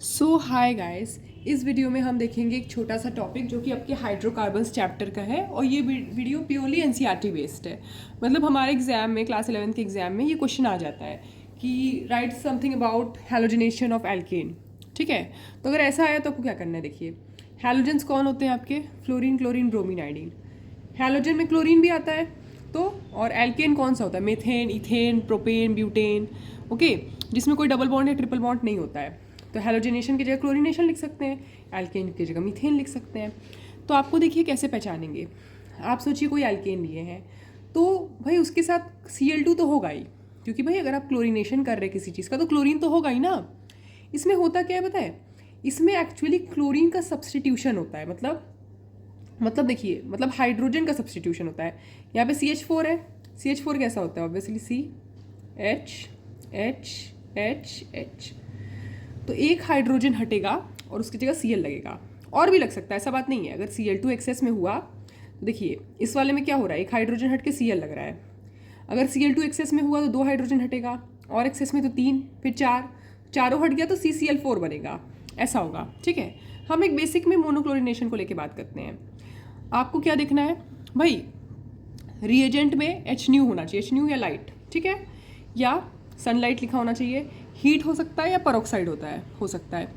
सो hi guys, इस video में हम देखेंगे एक छोटा सा टॉपिक जो कि आपके हाइड्रोकार्बन्स चैप्टर का है और ये वीडियो प्योरली एनसीईआरटी बेस्ड है। मतलब हमारे एग्जाम में क्लास 11 के एग्जाम में ये क्वेश्चन आ जाता है कि right something about halogenation of alkene. ठीक है, तो अगर ऐसा आया तो आपको क्या करना है। देखिए, हैलोजेंस कौन होते हैं आपके? Fluorine, chlorine, bromine, iodine. Halogen में क्लोरीन भी आता है तो, और एल्केन कौन सा होता है? Methane, ethane, propane, butane. Okay, जिसमें कोई डबल बॉन्ड या ट्रिपल बॉन्ड नहीं होता है। तो हैलोजिनेशन की जगह क्लोरीनेशन लिख सकते हैं, एल्केन की जगह मीथेन लिख सकते हैं। तो आपको देखिए कैसे पहचानेंगे। आप सोचिए कोई एल्केन लिए हैं तो भाई उसके साथ Cl2 तो होगा ही, क्योंकि भाई अगर आप क्लोरीनेशन कर रहे हैं किसी चीज़ का तो क्लोरीन तो होगा ही ना। इसमें होता क्या है पता है? इसमें एक्चुअली क्लोरीन का सब्सटीट्यूशन होता है। मतलब देखिए, मतलब हाइड्रोजन का सब्सटीट्यूशन होता है। यहाँ पे CH4 है। CH4 कैसा होता है? ऑब्वियसली CH तो एक हाइड्रोजन हटेगा और उसकी जगह Cl लगेगा। और भी लग सकता है, ऐसा बात नहीं है। अगर Cl2 एक्सेस में हुआ तो देखिए इस वाले में क्या हो रहा है, एक हाइड्रोजन हट के Cl लग रहा है। अगर Cl2 एक्सेस में हुआ तो 2 हाइड्रोजन हटेगा, और एक्सेस में तो 3, फिर 4, चारों हट गया तो CCl4 बनेगा। ऐसा होगा। ठीक है, हम एक बेसिक में मोनोक्लोरिनेशन को लेके बात करते हैं। आपको क्या देखना है भाई? रिएजेंट में HNu होना चाहिए, HNu या लाइट, ठीक है, या सनलाइट लिखा होना चाहिए। हीट हो सकता है या परऑक्साइड हो सकता है,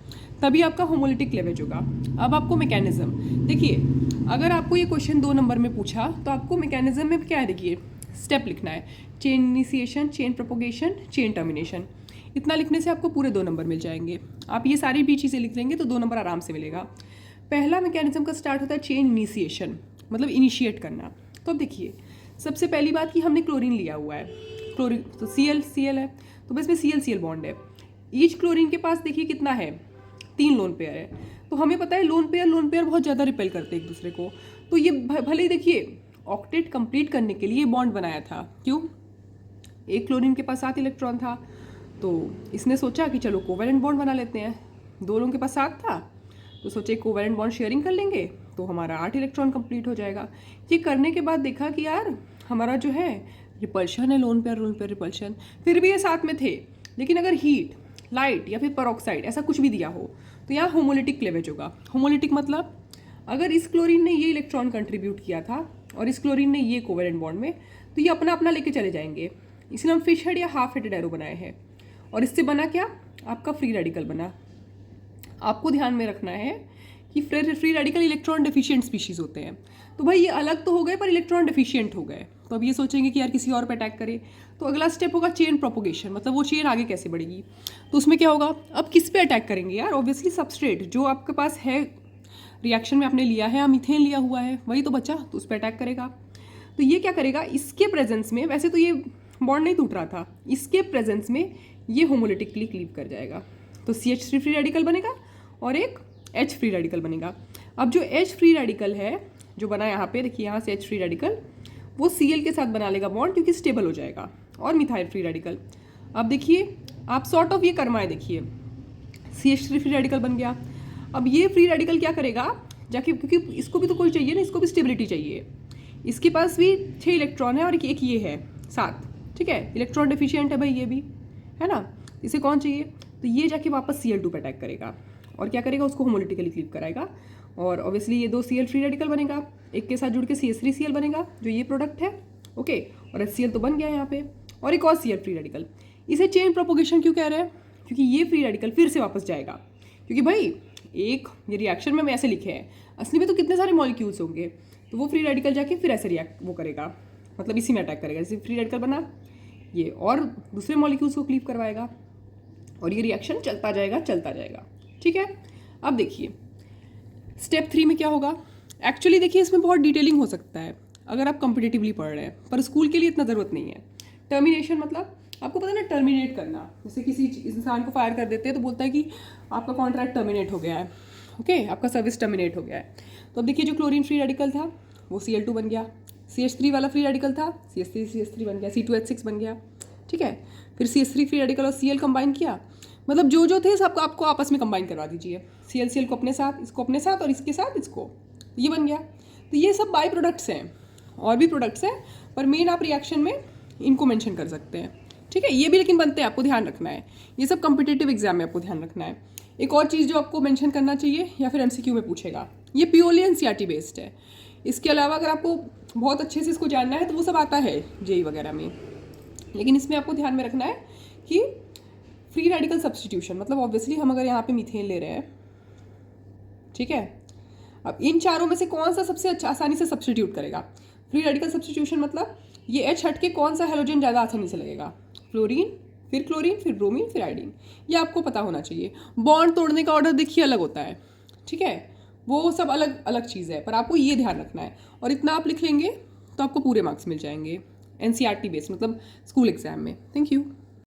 तभी आपका होमोलिटिक क्लीवेज होगा। अब आपको मैकेनिज्म देखिए, अगर आपको ये क्वेश्चन 2 नंबर में पूछा तो आपको मैकेनिज्म में क्या है, देखिए स्टेप लिखना है। Chain initiation, chain propagation, chain termination. इतना लिखने से आपको पूरे 2 नंबर मिल जाएंगे। आप ये सारी भी चीज़ें लिख लेंगे तो 2 नंबर आराम से मिलेगा। पहला मैकेनिज्म का स्टार्ट होता है चेन इनिशिएशन, मतलब इनिशिएट करना। तो अब देखिए, सबसे पहली बात कि हमने क्लोरीन लिया हुआ है, क्लोरीन तो Cl है, तो बस में Cl बॉन्ड है। ईच क्लोरीन के पास देखिए कितना है, 3 लोन पेयर है। तो हमें पता है लोन पेयर बहुत ज़्यादा रिपेल करते हैं एक दूसरे को। तो ये भले ही देखिए ऑक्टेट कंप्लीट करने के लिए बॉन्ड बनाया था। क्यों? एक क्लोरीन के पास 7 इलेक्ट्रॉन था, तो इसने सोचा कि चलो कोवेलेंट बॉन्ड बना लेते हैं। 2 लोगों के पास 7 था तो सोचे कोवेलेंट बॉन्ड शेयरिंग कर लेंगे तो हमारा 8 इलेक्ट्रॉन कंप्लीट हो जाएगा। ये करने के बाद देखा कि यार हमारा जो है रिपल्शन है, लोन पेयर रिपल्शन, फिर भी ये साथ में थे। लेकिन अगर हीट, लाइट या फिर परऑक्साइड ऐसा कुछ भी दिया हो तो यहाँ होमोलिटिक क्लीवेज होगा। होमोलिटिक मतलब अगर इस क्लोरीन ने ये इलेक्ट्रॉन कंट्रीब्यूट किया था और इस क्लोरीन ने ये कोवेलेंट बॉन्ड में, तो ये अपना अपना लेके चले जाएंगे। इसलिए हम फिश हेड या हाफ हेडेड एरो बनाए हैं। और इससे बना क्या? आपका फ्री रेडिकल बना। आपको ध्यान में रखना है कि free radical electron deficient species होते हैं। तो भाई ये अलग तो हो गए पर इलेक्ट्रॉन डेफिशिएंट हो गए। तो अब ये सोचेंगे कि यार किसी और पे अटैक करे, तो अगला स्टेप होगा चेन प्रोपोगेशन, मतलब वो चेन आगे कैसे बढ़ेगी। तो उसमें क्या होगा, अब किस पे अटैक करेंगे यार? ऑब्वियसली सबस्ट्रेट जो आपके पास है, रिएक्शन में आपने लिया है, मीथेन लिया हुआ है, वही तो बचा, तो उस पर अटैक करेगा। तो ये क्या करेगा, इसके प्रेजेंस में, वैसे तो ये बॉन्ड नहीं टूट रहा था, इसके प्रेजेंस में ये होमोलिटिकली क्लीव कर जाएगा। तो CH3 फ्री रेडिकल बनेगा और एक H फ्री रेडिकल बनेगा। अब जो H फ्री रेडिकल है जो बना यहाँ पे, देखिए यहाँ से H फ्री रेडिकल वो Cl के साथ बना लेगा बॉन्ड, क्योंकि स्टेबल हो जाएगा, और मिथाइल फ्री रेडिकल। अब देखिए आप सॉर्ट ऑफ ये करवाएं, देखिए CH3 फ्री रेडिकल बन गया। अब ये फ्री रेडिकल क्या करेगा जाके, क्योंकि इसको भी तो कोई चाहिए ना, इसको भी स्टेबिलिटी चाहिए। इसके पास भी 6 इलेक्ट्रॉन है और एक ये है 7, ठीक है, इलेक्ट्रॉन डेफिशिएंट है भाई ये भी, है ना। इसे कौन चाहिए? तो ये जाके वापस Cl2 पे अटैक करेगा और क्या करेगा, उसको होमोलिटिकली क्लीव कराएगा। और ऑब्वियसली ये 2 Cl फ्री रेडिकल बनेगा, एक के साथ जुड़ के CH3Cl बनेगा जो ये प्रोडक्ट है। ओके, और HCl तो बन गया यहाँ पे, और एक और Cl फ्री रेडिकल। इसे चेन प्रोपोगेशन क्यों कह रहे हैं? क्योंकि ये फ्री रेडिकल फिर से वापस जाएगा। क्योंकि भाई एक ये रिएक्शन में ऐसे लिखे हैं, असली में तो कितने सारे मॉलिक्यूल्स होंगे, तो वो फ्री रेडिकल जाके फिर ऐसे रिएक्ट वो करेगा, मतलब इसी में अटैक करेगा। जैसे फ्री रेडिकल बना ये, और दूसरे मॉलिक्यूल्स को क्लीव करवाएगा, और ये रिएक्शन चलता जाएगा। ठीक है, अब देखिए स्टेप 3 में क्या होगा। एक्चुअली देखिए इसमें बहुत डिटेलिंग हो सकता है अगर आप कॉम्पिटिटिवली पढ़ रहे हैं, पर स्कूल के लिए इतना ज़रूरत नहीं है। टर्मिनेशन मतलब आपको पता है ना, टर्मिनेट करना। जैसे किसी इंसान को फायर कर देते हैं तो बोलता है कि आपका कॉन्ट्रैक्ट टर्मिनेट हो गया है, ओके, आपका सर्विस टर्मिनेट हो गया है। तो अब देखिए जो क्लोरीन फ्री रेडिकल था वो Cl2 बन गया, CH3 वाला फ्री रेडिकल था CH3 बन गया, C2H6 बन गया, ठीक है। फिर CH3 फ्री रेडिकल और Cl कंबाइन किया, मतलब जो थे सबको आपको आपस में कंबाइन करवा दीजिए। Cl को अपने साथ, इसको अपने साथ, और इसके साथ इसको, ये बन गया। तो ये सब बाई प्रोडक्ट्स हैं, और भी प्रोडक्ट्स हैं, पर मेन आप रिएक्शन में इनको मेंशन कर सकते हैं, ठीक है। ये भी लेकिन बनते हैं, आपको ध्यान रखना है, ये सब कॉम्पिटिटिव एग्जाम में आपको ध्यान रखना है। एक और चीज़ जो आपको मेंशन करना चाहिए या फिर एमसीक्यू में पूछेगा, ये प्योरली एनसीईआरटी बेस्ड है। इसके अलावा अगर आपको बहुत अच्छे से इसको जानना है तो वो सब आता है जेई वगैरह में, लेकिन इसमें आपको ध्यान में रखना है कि फ्री रेडिकल सब्स्टिट्यूशन, मतलब ऑब्वियसली हम अगर यहाँ पे मीथेन ले रहे हैं, ठीक है, अब इन चारों में से कौन सा सबसे अच्छा आसानी से सब्स्टिट्यूट करेगा। फ्री रेडिकल सब्स्टिट्यूशन मतलब ये एच हट के कौन सा हेलोजन ज़्यादा आसानी से लगेगा, फ्लोरीन, फिर क्लोरीन, फिर ब्रोमीन, फिर आयोडीन, ये आपको पता होना चाहिए। बॉन्ड तोड़ने का ऑर्डर देखिए अलग होता है, ठीक है, वो सब अलग अलग चीज़ है, पर आपको ये ध्यान रखना है, और इतना आप लिख लेंगे तो आपको पूरे मार्क्स मिल जाएंगे एनसीईआरटी बेस्ड, मतलब स्कूल एग्जाम में। Thank you.